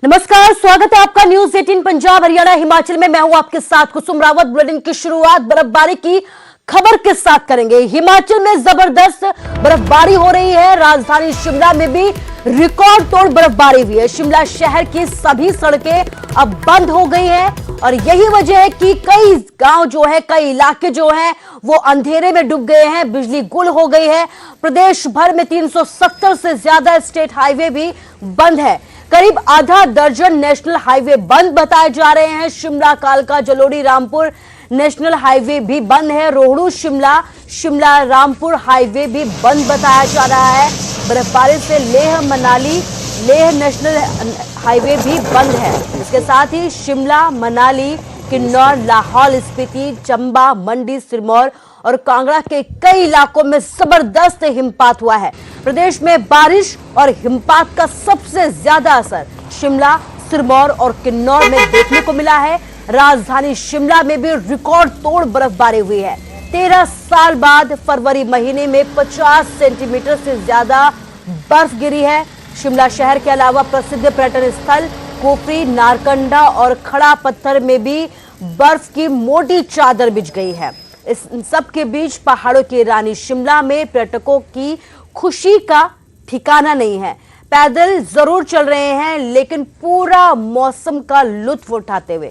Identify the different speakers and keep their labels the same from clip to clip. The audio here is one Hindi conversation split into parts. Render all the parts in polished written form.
Speaker 1: नमस्कार, स्वागत है आपका न्यूज 18 पंजाब हरियाणा हिमाचल में। मैं हूं आपके साथ कुसुम रावत। बुलेटिन की शुरुआत बर्फबारी की खबर के साथ करेंगे। हिमाचल में जबरदस्त बर्फबारी हो रही है। राजधानी शिमला में भी रिकॉर्ड तोड़ बर्फबारी हुई है। शिमला शहर की सभी सड़कें अब बंद हो गई हैं और यही वजह है कि कई गांव जो है, कई इलाके जो हैं वो अंधेरे में डूब गए हैं, बिजली गुल हो गई है। प्रदेश भर में 370 से ज्यादा स्टेट हाईवे भी बंद है। करीब आधा दर्जन नेशनल हाईवे बंद बताए जा रहे हैं। शिमला कालका जलोड़ी रामपुर नेशनल हाईवे भी बंद है। रोहड़ू शिमला शिमला रामपुर हाईवे भी बंद बताया जा रहा है। बर्फबारी से लेह मनाली लेह नेशनल हाईवे भी बंद है। इसके साथ ही शिमला मनाली किन्नौर लाहौल स्पीति चंबा मंडी सिरमौर और कांगड़ा के कई इलाकों में जबरदस्त हिमपात हुआ है। प्रदेश में बारिश और हिमपात का सबसे ज्यादा असर शिमला सिरमौर और किन्नौर में देखने को मिला है। राजधानी शिमला में भी रिकॉर्ड तोड़ बर्फबारी हुई है। 13 साल बाद फरवरी महीने में 50 सेंटीमीटर से ज्यादा बर्फ गिरी है। शिमला शहर के अलावा प्रसिद्ध पर्यटन स्थल कुफरी नारकंडा और खड़ा पत्थर में भी बर्फ की मोटी चादर बिछ गई है। इस सब के बीच पहाड़ों की रानी शिमला में पर्यटकों की खुशी का ठिकाना नहीं है। पैदल जरूर चल रहे हैं लेकिन पूरा मौसम का लुत्फ उठाते हुए।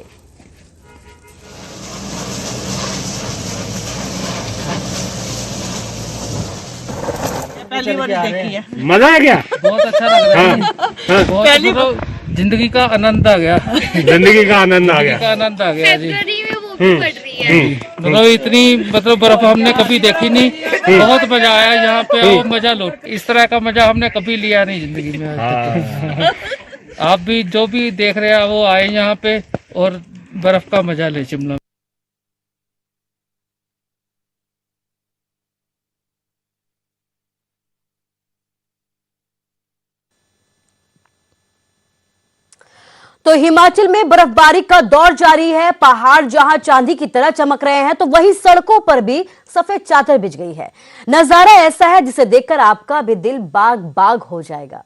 Speaker 2: पहली बार देखी है,
Speaker 3: मजा आ गया,
Speaker 4: बहुत अच्छा लग रहा है।
Speaker 2: पहली
Speaker 4: बहुत जिंदगी का आनंद आ गया,
Speaker 3: जिंदगी का आनंद आ गया,
Speaker 4: आनंद आ गया जी।
Speaker 5: फरवरी में वो भी पड़ रही है।
Speaker 4: मतलब इतनी बर्फ हमने कभी देखी नहीं। बहुत मजा आया यहाँ पे। वो मजा लो, इस तरह का मजा हमने कभी लिया नहीं जिंदगी में आज तक। आप भी जो भी देख रहे हैं वो आए यहाँ पे और बर्फ का मजा ले शिमला।
Speaker 1: तो हिमाचल में बर्फबारी का दौर जारी है। पहाड़ जहां चांदी की तरह चमक रहे हैं तो वहीं सड़कों पर भी सफेद चादर बिछ गई है। नजारा ऐसा है जिसे देखकर आपका भी दिल बाग बाग हो जाएगा।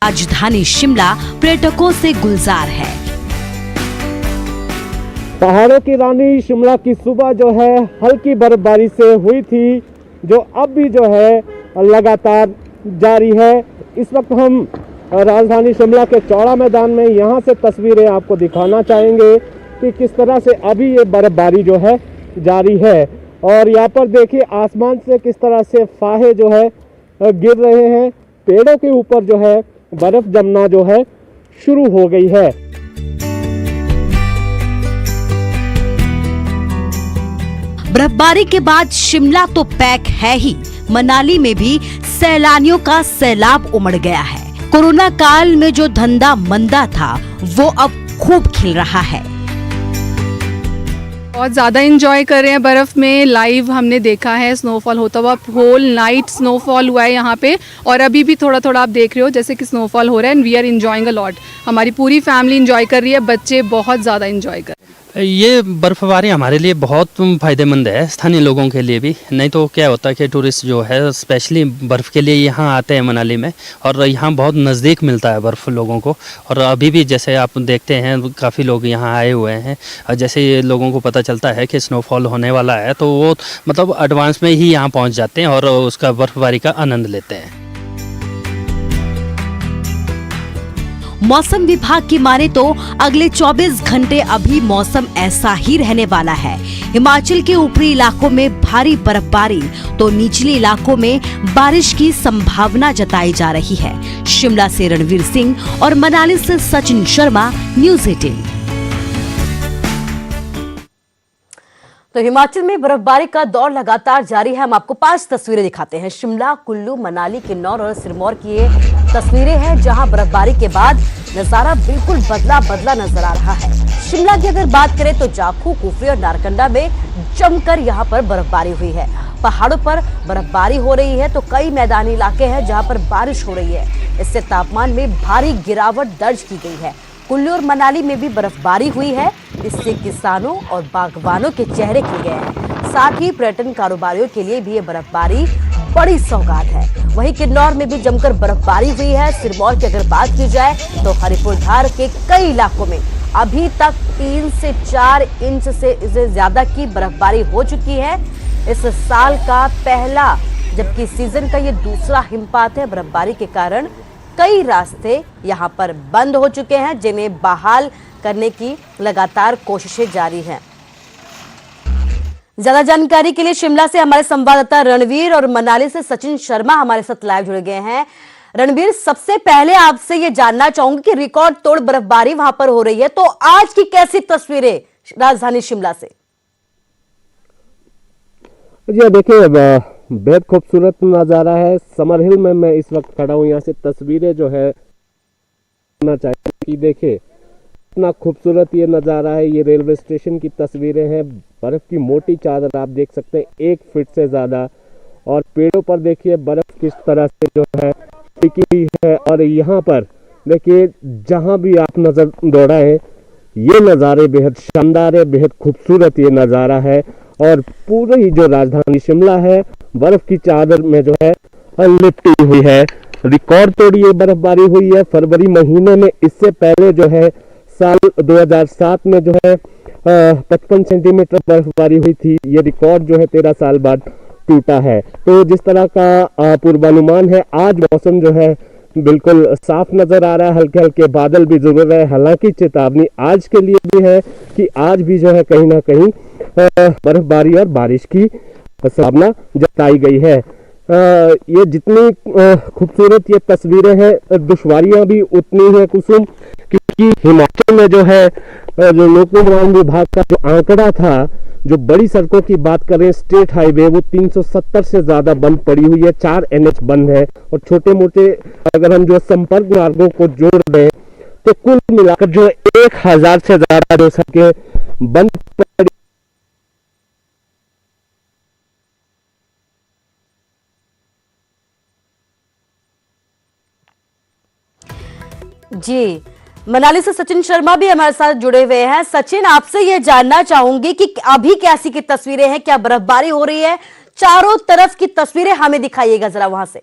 Speaker 6: राजधानी शिमला पर्यटकों से गुलजार है।
Speaker 3: पहाड़ों की रानी शिमला की सुबह जो है हल्की बर्फबारी से हुई थी, जो अब भी जो है लगातार जारी है। इस वक्त हम राजधानी शिमला के चौड़ा मैदान में यहाँ से तस्वीरें आपको दिखाना चाहेंगे कि किस तरह से अभी ये बर्फबारी जो है जारी है। और यहाँ पर देखिए आसमान से किस तरह से फाहे जो है गिर रहे हैं। पेड़ों के ऊपर जो है बर्फ जमना जो है शुरू हो गई है।
Speaker 6: बर्फबारी के बाद शिमला तो पैक है ही, मनाली में भी सैलानियों का सैलाब उमड़ गया है। कोरोना काल में जो धंधा मंदा था वो अब खूब खिल रहा है।
Speaker 7: बहुत ज़्यादा एंजॉय कर रहे हैं बर्फ़ में। लाइव हमने देखा है स्नोफॉल होता हुआ। होल नाइट स्नोफॉल हुआ है यहाँ पे और अभी भी थोड़ा थोड़ा आप देख रहे हो जैसे कि स्नोफॉल हो रहा है। And we are enjoying a lot. हमारी पूरी फैमिली एंजॉय कर रही है, बच्चे बहुत ज़्यादा एंजॉय कर रहे हैं।
Speaker 8: ये बर्फ़बारी हमारे लिए बहुत फ़ायदेमंद है, स्थानीय लोगों के लिए भी। नहीं तो क्या होता है कि टूरिस्ट जो है स्पेशली बर्फ़ के लिए यहाँ आते हैं मनाली में, और यहाँ बहुत नज़दीक मिलता है बर्फ़ लोगों को। और अभी भी जैसे आप देखते हैं काफ़ी लोग यहाँ आए हुए हैं। जैसे ये लोगों को पता चलता है कि स्नोफॉल होने वाला है तो वो मतलब एडवांस में ही यहाँ पहुँच जाते हैं और उसका बर्फ़बारी का आनंद लेते हैं।
Speaker 6: मौसम विभाग की माने तो अगले 24 घंटे अभी मौसम ऐसा ही रहने वाला है। हिमाचल के ऊपरी इलाकों में भारी बर्फबारी तो निचले इलाकों में बारिश की संभावना जताई जा रही है। शिमला से रणवीर सिंह और मनाली से सचिन शर्मा, न्यूज़ 18।
Speaker 1: तो हिमाचल में बर्फबारी का दौर लगातार जारी है। हम आपको 5 तस्वीरें दिखाते हैं। शिमला कुल्लू मनाली किन्नौर और सिरमौर की ये तस्वीरें हैं जहां बर्फबारी के बाद नजारा बिल्कुल बदला बदला नजर आ रहा है। शिमला की अगर बात करें तो जाखू कुफरी और नारकंडा में जमकर यहां पर बर्फबारी हुई है। पहाड़ों पर बर्फबारी हो रही है तो कई मैदानी इलाके हैं जहां पर बारिश हो रही है। इससे तापमान में भारी गिरावट दर्ज की गई है। कुल्लू और मनाली में भी बर्फबारी हुई है। इससे किसानों और बागवानों के चेहरे खिल गए हैं। साथ ही पर्यटन कारोबारियों के लिए भी ये बर्फबारी बड़ी सौगात है। वहीं किन्नौर में भी जमकर बर्फबारी हुई है। सिरमौर की अगर बात की जाए तो हरिपुरधार के कई इलाकों में अभी तक 3 से 4 इंच से ज्यादा की बर्फबारी हो चुकी है। इस साल का पहला जबकि सीजन का ये दूसरा हिमपात है। बर्फबारी के कारण कई रास्ते यहां पर बंद हो चुके हैं, जिन्हें बहाल करने की लगातार कोशिशें जारी हैं। ज्यादा जानकारी के लिए शिमला से हमारे संवाददाता रणवीर और मनाली से सचिन शर्मा हमारे साथ लाइव जुड़ गए हैं। रणवीर, सबसे पहले आपसे ये जानना चाहूंगी कि रिकॉर्ड तोड़ बर्फबारी वहां पर हो रही है, तो आज की कैसी तस्वीरें राजधानी शिमला से?
Speaker 3: जी देखिए, बेहद खूबसूरत नज़ारा है। समर हिल में मैं इस वक्त खड़ा हूँ। यहाँ से तस्वीरें जो है चाहिए कि देखिए इतना खूबसूरत ये नज़ारा है। ये रेलवे स्टेशन की तस्वीरें हैं। बर्फ की मोटी चादर आप देख सकते हैं 1 फीट से ज़्यादा, और पेड़ों पर देखिए बर्फ किस तरह से जो है टिकी हुई है। और यहाँ पर देखिए जहाँ भी आप नज़र दौड़ाएं ये नज़ारे बेहद शानदार है, बेहद खूबसूरत ये नज़ारा है। और पूरी जो राजधानी शिमला है बर्फ की चादर में जो है लिपटी हुई है। रिकॉर्ड तोड़ी ये बर्फबारी हुई है फरवरी महीने में। इससे पहले जो है साल 2007 में जो है 55 सेंटीमीटर बर्फबारी हुई थी। ये रिकॉर्ड जो है 13 साल बाद टूटा है। तो जिस तरह का पूर्वानुमान है, आज मौसम जो है बिल्कुल साफ नजर आ रहा है। हल्के हल्के बादल भी जरूर है। हालांकि चेतावनी आज के लिए भी है कि आज भी जो है कहीं ना कहीं बर्फबारी और बारिश की संभावना जताई गई है। ये जितनी खूबसूरत ये तस्वीरें हैं, दुश्वारियां भी उतनी है कुसुम, क्योंकि हिमाचल में जो है जो लोक निर्माण विभाग का जो आंकड़ा था, जो बड़ी सड़कों की बात करें स्टेट हाईवे, वो 370 से ज्यादा बंद पड़ी हुई है। 4 NH बंद है, और छोटे मोटे अगर हम जो संपर्क मार्गों को जोड़ दें तो कुल मिलाकर जो 1000 से ज्यादा जो सड़कें बंद पड़ी।
Speaker 1: जी, मनाली से सचिन शर्मा भी हमारे साथ जुड़े हुए हैं। सचिन, आपसे ये जानना चाहूंगी कि अभी कैसी की तस्वीरें हैं, क्या बर्फबारी हो रही है? चारों तरफ की तस्वीरें हमें दिखाइएगा जरा वहां से।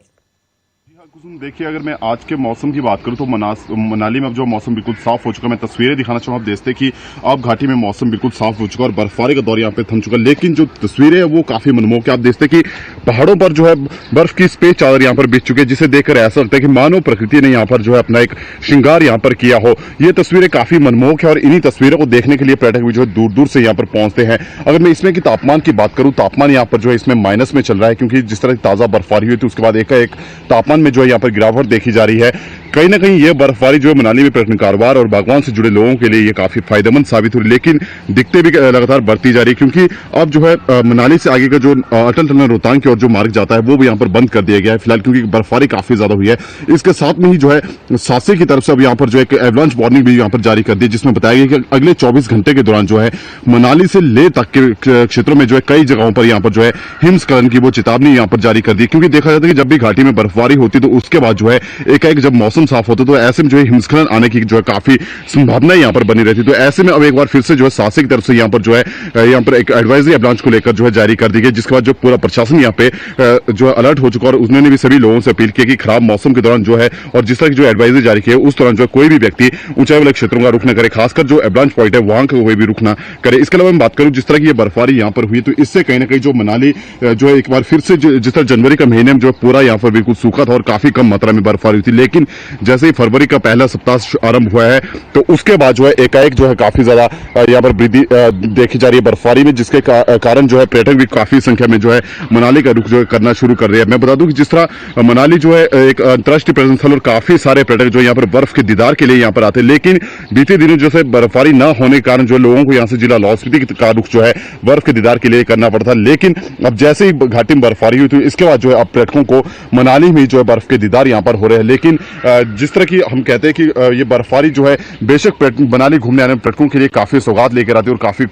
Speaker 5: कुसुम, देखिए अगर मैं आज के मौसम की बात करूं तो मनाली में अब जो मौसम बिल्कुल साफ हो चुका है। मैं तस्वीरें दिखाना चाहूंगा। आप देखते कि अब घाटी में मौसम बिल्कुल साफ हो चुका है और बर्फबारी का दौर यहाँ पे थम चुका है। लेकिन जो तस्वीरें हैं वो काफी मनमोहक है। आप देखते कि पहाड़ों पर जो है बर्फ की सफेद चादर यहाँ पर बिछ चुकी है, जिसे देखकर ऐसा लगता है कि मानव प्रकृति ने यहाँ पर जो है अपना एक श्रृंगार यहाँ पर किया हो। ये तस्वीरें काफी मनमोहक है और इन्हीं तस्वीरों को देखने के लिए पर्यटक भी जो है दूर दूर से यहाँ पर पहुंचते हैं। अगर मैं इसमें की तापमान की बात करूं, तापमान यहाँ पर जो है इसमें माइनस में चल रहा है, क्योंकि जिस तरह की ताजा बर्फबारी हुई थी उसके बाद एकाएक तापमान में जो है यहाँ पर गिरावट देखी जा रही है। कहीं ना कहीं ये बर्फबारी जो है मनाली में पर्यटन कारोबार और बागवान से जुड़े लोगों के लिए ये काफी फायदेमंद साबित हो रही है। लेकिन दिक्कतें भी लगातार बढ़ती जा रही है, क्योंकि अब जो है मनाली से आगे का जो अटल टनल रोहतांग की ओर जो मार्ग जाता है वो भी यहाँ पर बंद कर दिया गया है फिलहाल, क्योंकि बर्फबारी काफी ज्यादा हुई है। इसके साथ में ही जो है सासे की तरफ से अब यहाँ पर जो एक एवलांच वार्निंग भी यहाँ पर जारी कर दी, जिसमें बताया गया कि अगले 24 घंटे के दौरान जो है मनाली से लेह तक के क्षेत्रों में जो है कई जगहों पर यहाँ पर जो है हिमस्खलन की वो चेतावनी यहाँ पर जारी कर दी। क्योंकि देखा जाता है कि जब भी घाटी में बर्फबारी होती तो उसके बाद जो है एकाएक जब मौसम साफ होता तो ऐसे में जो है हिमस्खलन आने की जो है काफी संभावना यहाँ पर बनी रहती। तो ऐसे में अब एक बार फिर से जो है सासे की तरफ से यहाँ पर जो है यहाँ पर एक एडवाइजरी एवलांच को लेकर जो है जारी कर दी गई, जिसके बाद जो पूरा प्रशासन यहाँ पे जो है अलर्ट हो चुका और उन्होंने भी सभी लोगों से अपील की कि खराब मौसम के दौरान जो है और जिस तरह की जो एडवाइजरी जारी की है उस दौरान जो है कोई भी व्यक्ति ऊंचाई वाले क्षेत्रों का रुख न करे, खासकर जो एवलांच पॉइंट है वहां का कोई भी रुख न करे। इसके अलावा मैं बात करूं जिस तरह की ये बर्फबारी यहाँ पर हुई तो इससे कहीं ना कहीं जो मनाली जो है एक बार फिर से जिस तरह जनवरी का महीने में जो पूरा यहाँ पर बिल्कुल सूखा था और काफी कम मात्रा में बर्फबारी हुई थी, लेकिन जैसे ही फरवरी का पहला सप्ताह आरंभ हुआ है तो उसके बाद जो है एकाएक जो है काफी ज्यादा यहाँ पर वृद्धि देखी जा रही है बर्फबारी में, जिसके कारण जो है पर्यटक भी काफी संख्या में जो है मनाली का रुख जो है करना शुरू कर रहे हैं। मैं बता दूं कि जिस तरह मनाली जो है एक अंतर्राष्ट्रीय पर्यटन स्थल और काफी सारे पर्यटक जो यहाँ पर बर्फ के दीदार के लिए यहाँ पर आते हैं, लेकिन बीते दिनों जैसे बर्फबारी न होने के कारण जो लोगों को यहाँ से जिला लाहौल स्पीति का रुख जो है बर्फ के दीदार के लिए करना पड़ता, लेकिन अब जैसे ही घाटी में बर्फबारी हुई तो इसके बाद जो है अब पर्यटकों को मनाली में जो है बर्फ के दीदार यहाँ पर हो रहे हैं। लेकिन जिस तरह की हम कहते हैं कि ये बर्फबारी जो है बेशक मनाली घूमने आने पर्यटकों के लिए काफी सौगात लेकर आती है और काफी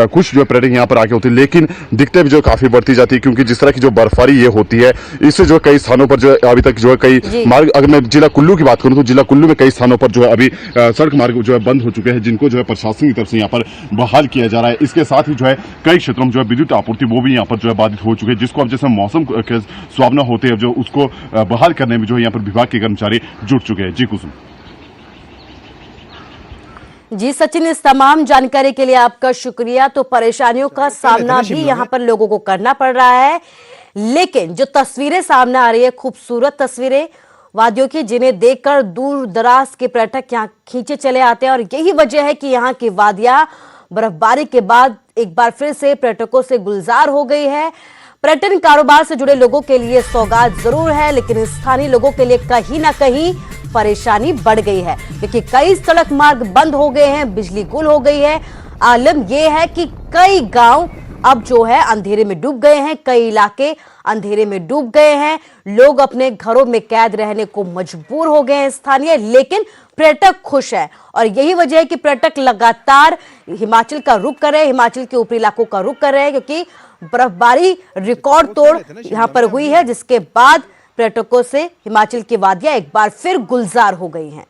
Speaker 5: खुश जो है पर्यटक यहाँ पर आके होते हैं, लेकिन दिक्कतें भी जो काफी बढ़ती जाती है, क्योंकि जिस तरह की जो बर्फबारी ये होती है इससे जो कई स्थानों पर जो अभी तक जो है कई मार्ग, अगर मैं जिला कुल्लू की बात करूं तो जिला कुल्लू में कई स्थानों पर जो है अभी सड़क मार्ग जो है बंद हो चुके हैं, जिनको जो है प्रशासन की तरफ से यहाँ पर बहाल किया जा रहा है। इसके साथ ही जो है कई क्षेत्रों में जो है विद्युत आपूर्ति वो भी यहाँ पर जो है बाधित हो चुके हैं, जिसको अब जैसे मौसम के सुहावना होते हैं जो उसको बहाल करने में जो है यहाँ पर विभाग के कर्मचारी जुट चुके हैं। जी कुसुम।
Speaker 1: जी सचिन, इस तमाम जानकारी के लिए आपका शुक्रिया। तो परेशानियों का सामना भी यहाँ पर लोगों को करना पड़ रहा है, लेकिन जो तस्वीरें सामने आ रही है, खूबसूरत तस्वीरें वादियों की, जिन्हें देखकर दूर दराज के पर्यटक यहाँ खींचे चले आते हैं। और यही वजह है कि यहाँ की वादियां बर्फबारी के बाद एक बार फिर से पर्यटकों से गुलजार हो गई है। पर्यटन कारोबार से जुड़े लोगों के लिए सौगात जरूर है, लेकिन स्थानीय लोगों के लिए कहीं ना कहीं परेशानी बढ़ गई है, क्योंकि कई सड़क मार्ग बंद हो गए हैं, बिजली गुल हो गई है। आलम यह है कि कई गांव अब जो है अंधेरे में डूब गए हैं, कई इलाके अंधेरे में डूब गए हैं, लोग अपने घरों में कैद रहने को मजबूर हो गए हैं स्थानीय, लेकिन पर्यटक खुश है। और यही वजह है कि पर्यटक लगातार हिमाचल का रुख कर रहे हैं, हिमाचल के ऊपरी इलाकों का रुख कर रहे हैं, क्योंकि बर्फबारी रिकॉर्ड तोड़ यहां पर हुई है, जिसके बाद पर्यटकों से हिमाचल की वादियां एक बार फिर गुलजार हो गई हैं।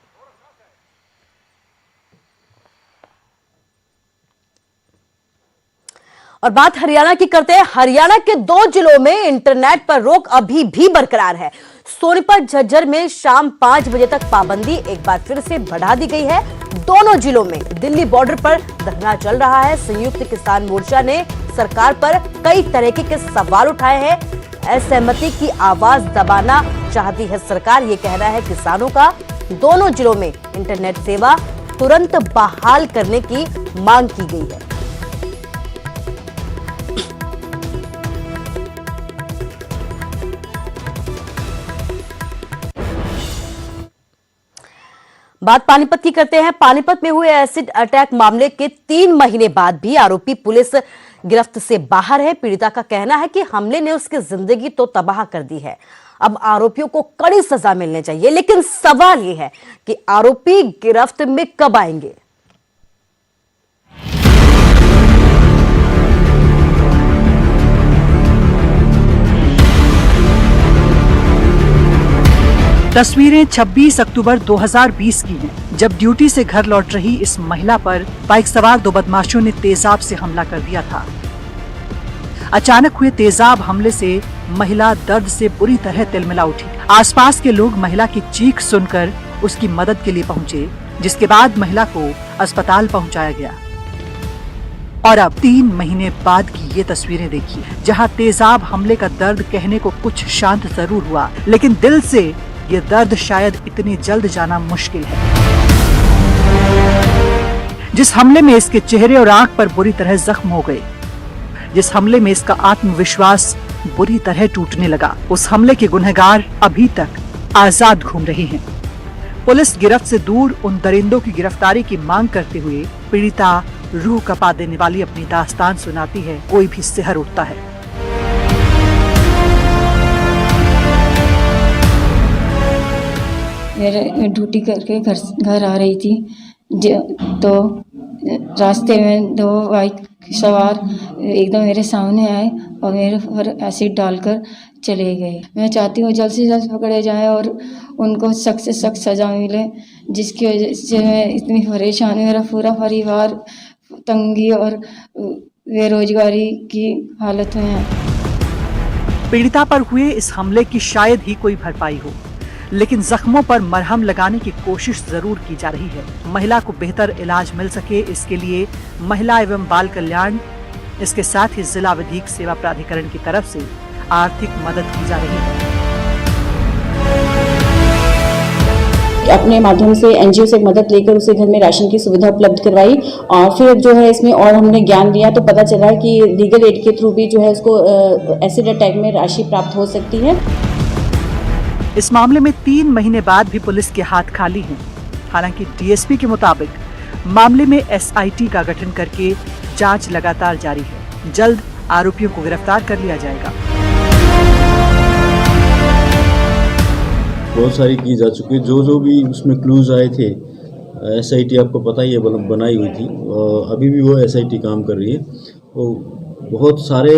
Speaker 1: और बात हरियाणा की करते हैं। हरियाणा के 2 जिलों में इंटरनेट पर रोक अभी भी बरकरार है। सोनीपत झज्जर में शाम 5 बजे तक पाबंदी एक बार फिर से बढ़ा दी गई है। दोनों जिलों में दिल्ली बॉर्डर पर धरना चल रहा है। संयुक्त किसान मोर्चा ने सरकार पर कई तरह के सवाल उठाए हैं। असहमति की आवाज दबाना चाहती है सरकार, ये कहना है किसानों का। दोनों जिलों में इंटरनेट सेवा तुरंत बहाल करने की मांग की गई है। बात पानीपत की करते हैं। पानीपत में हुए एसिड अटैक मामले के 3 महीने बाद भी आरोपी पुलिस गिरफ्त से बाहर है। पीड़िता का कहना है कि हमले ने उसकी जिंदगी तो तबाह कर दी है, अब आरोपियों को कड़ी सजा मिलनी चाहिए। लेकिन सवाल यह है कि आरोपी गिरफ्त में कब आएंगे।
Speaker 9: तस्वीरें 26 अक्टूबर 2020 की हैं, जब ड्यूटी से घर लौट रही इस महिला पर बाइक सवार 2 बदमाशों ने तेजाब से हमला कर दिया था। अचानक हुए तेजाब हमले से महिला दर्द से बुरी तरह तिलमिला उठी। आसपास के लोग महिला की चीख सुनकर उसकी मदद के लिए पहुंचे, जिसके बाद महिला को अस्पताल पहुंचाया गया। और अब 3 महीने बाद की ये तस्वीरें देखिए, जहां तेजाब हमले का दर्द कहने को कुछ शांत जरूर हुआ, लेकिन दिल से ये दर्द शायद इतनी जल्द जाना मुश्किल है। जिस हमले में इसके चेहरे और आंख पर बुरी तरह जख्म हो गए, जिस हमले में इसका आत्मविश्वास बुरी तरह टूटने लगा, उस हमले के गुनहगार अभी तक आजाद घूम रहे हैं। पुलिस गिरफ्त से दूर उन दरिंदों की गिरफ्तारी की मांग करते हुए पीड़िता रूह कपा देने वाली अपनी दास्तान सुनाती है। कोई भी सिहर उठता है।
Speaker 10: मेरे ड्यूटी करके घर आ रही थी, तो रास्ते में 2 बाइक सवार एकदम मेरे सामने आए और मेरे पर एसिड डालकर चले गए। मैं चाहती हूँ जल्द से जल्द पकड़े जाएं और उनको सख्त से सख्त सज़ा मिले, जिसकी वजह से मैं इतनी परेशान हूँ। मेरा पूरा परिवार तंगी और बेरोजगारी की हालत में है।
Speaker 9: पीड़िता पर हुए इस हमले की शायद ही कोई भरपाई हो, लेकिन जख्मों पर मरहम लगाने की कोशिश जरूर की जा रही है। महिला को बेहतर इलाज मिल सके, इसके लिए महिला एवं बाल कल्याण, इसके साथ ही जिला विधिक सेवा प्राधिकरण की तरफ से आर्थिक मदद की जा रही है।
Speaker 11: अपने माध्यम से एनजीओ से मदद लेकर उसे घर में राशन की सुविधा उपलब्ध करवाई, और फिर जो है इसमें और हमने ज्ञान दिया तो पता चला कि लीगल एड के थ्रू भी जो है उसको एसिड अटैक में राशि प्राप्त हो सकती है।
Speaker 9: इस मामले में 3 महीने बाद भी पुलिस के हाथ खाली हैं। हालांकि डीएसपी के मुताबिक मामले में एसआईटी का गठन करके जांच लगातार जारी है। जल्द आरोपियों को गिरफ्तार कर लिया जाएगा।
Speaker 12: बहुत सारी की जा चुकी है। जो भी उसमें क्लूज आए थे, SIT आपको पता ही है बनाई हुई थी, अभी भी वो SIT काम कर रही है। वो बहुत सारे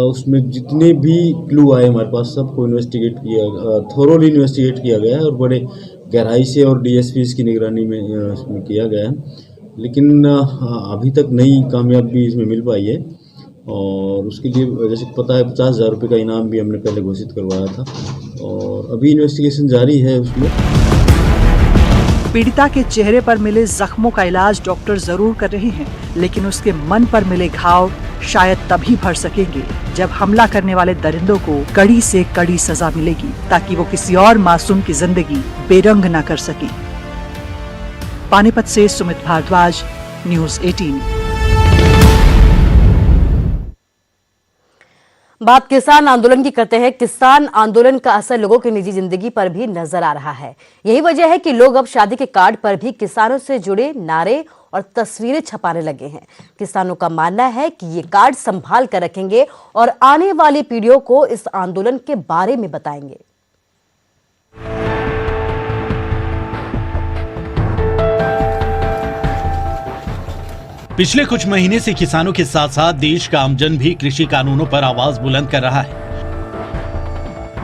Speaker 12: उसमें जितने भी क्लू आए हमारे पास सबको इन्वेस्टिगेट किया, थोरोली इन्वेस्टिगेट किया गया है और बड़े गहराई से और DSPs की निगरानी में इसमें किया गया है। लेकिन अभी तक नई कामयाबी इसमें मिल पाई है और उसके लिए जैसे पता है 50,000 रुपये का इनाम भी हमने पहले घोषित करवाया था और अभी इन्वेस्टिगेशन जारी है उसमें।
Speaker 9: पीड़िता के चेहरे पर मिले जख्मों का इलाज डॉक्टर जरूर कर रहे हैं, लेकिन उसके मन पर मिले घाव शायद तभी भर सकेंगे जब हमला करने वाले दरिंदों को कड़ी से कड़ी सजा मिलेगी, ताकि वो किसी और मासूम की जिंदगी बेरंग न कर सके। पानीपत से सुमित भारद्वाज, न्यूज़ 18।
Speaker 1: बात किसान आंदोलन की करते हैं। किसान आंदोलन का असर लोगों की निजी जिंदगी पर भी नजर आ रहा है। यही वजह है कि लोग अब शादी के कार्ड पर भी किसानों से जुड़े नारे और तस्वीरें छपाने लगे हैं। किसानों का मानना है कि ये कार्ड संभाल कर रखेंगे और आने वाली पीढ़ियों को इस आंदोलन के बारे में बताएंगे।
Speaker 13: पिछले कुछ महीने से किसानों के साथ साथ देश का आमजन भी कृषि कानूनों पर आवाज बुलंद कर रहा है।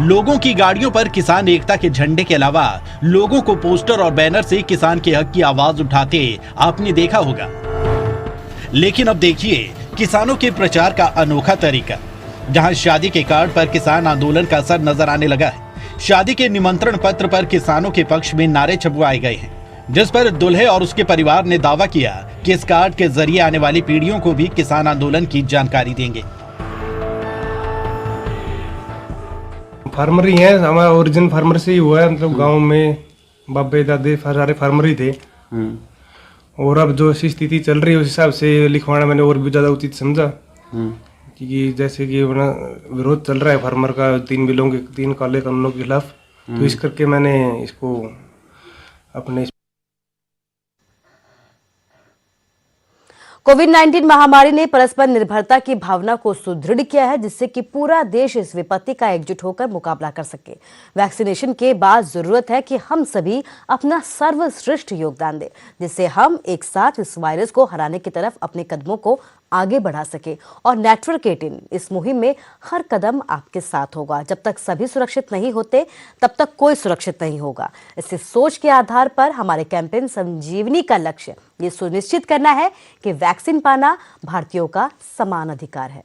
Speaker 13: लोगों की गाड़ियों पर किसान एकता के झंडे के अलावा लोगों को पोस्टर और बैनर से किसान के हक की आवाज उठाते आपने देखा होगा। लेकिन अब देखिए किसानों के प्रचार का अनोखा तरीका, जहां शादी के कार्ड पर किसान आंदोलन का असर नजर आने लगा है। शादी के निमंत्रण पत्र पर किसानों के पक्ष में नारे छपवाए गए हैं, जिस पर दूल्हे और उसके परिवार ने दावा किया कि इस कार्ड के जरिए आने वाली पीढ़ियों को भी किसान आंदोलन की जानकारी देंगे।
Speaker 14: फार्मर ही है, हमारा ओरिजिन फार्मर से ही हुआ है। मतलब गांव में बाबे दादे सारे फार्मर ही थे और अब जो ऐसी स्थिति चल रही है उस हिसाब से लिखवाना मैंने और भी ज्यादा उचित समझा, क्योंकि जैसे कि विरोध चल रहा है फार्मर का 3 बिलों के 3 काले कानूनों के खिलाफ, तो इस करके मैंने इसको अपने
Speaker 1: कोविड-19 महामारी ने परस्पर निर्भरता की भावना को सुदृढ़ किया है, जिससे कि पूरा देश इस विपत्ति का एकजुट होकर मुकाबला कर सके। वैक्सीनेशन के बाद जरूरत है कि हम सभी अपना सर्वश्रेष्ठ योगदान दें, जिससे हम एक साथ इस वायरस को हराने की तरफ अपने कदमों को आगे बढ़ा सके। और नेटवर्क 18 इस मुहिम में हर कदम आपके साथ होगा। जब तक सभी सुरक्षित नहीं होते तब तक कोई सुरक्षित नहीं होगा। इसी सोच के आधार पर हमारे कैंपेन संजीवनी का लक्ष्य ये सुनिश्चित करना है कि वैक्सीन पाना भारतीयों का समान अधिकार है।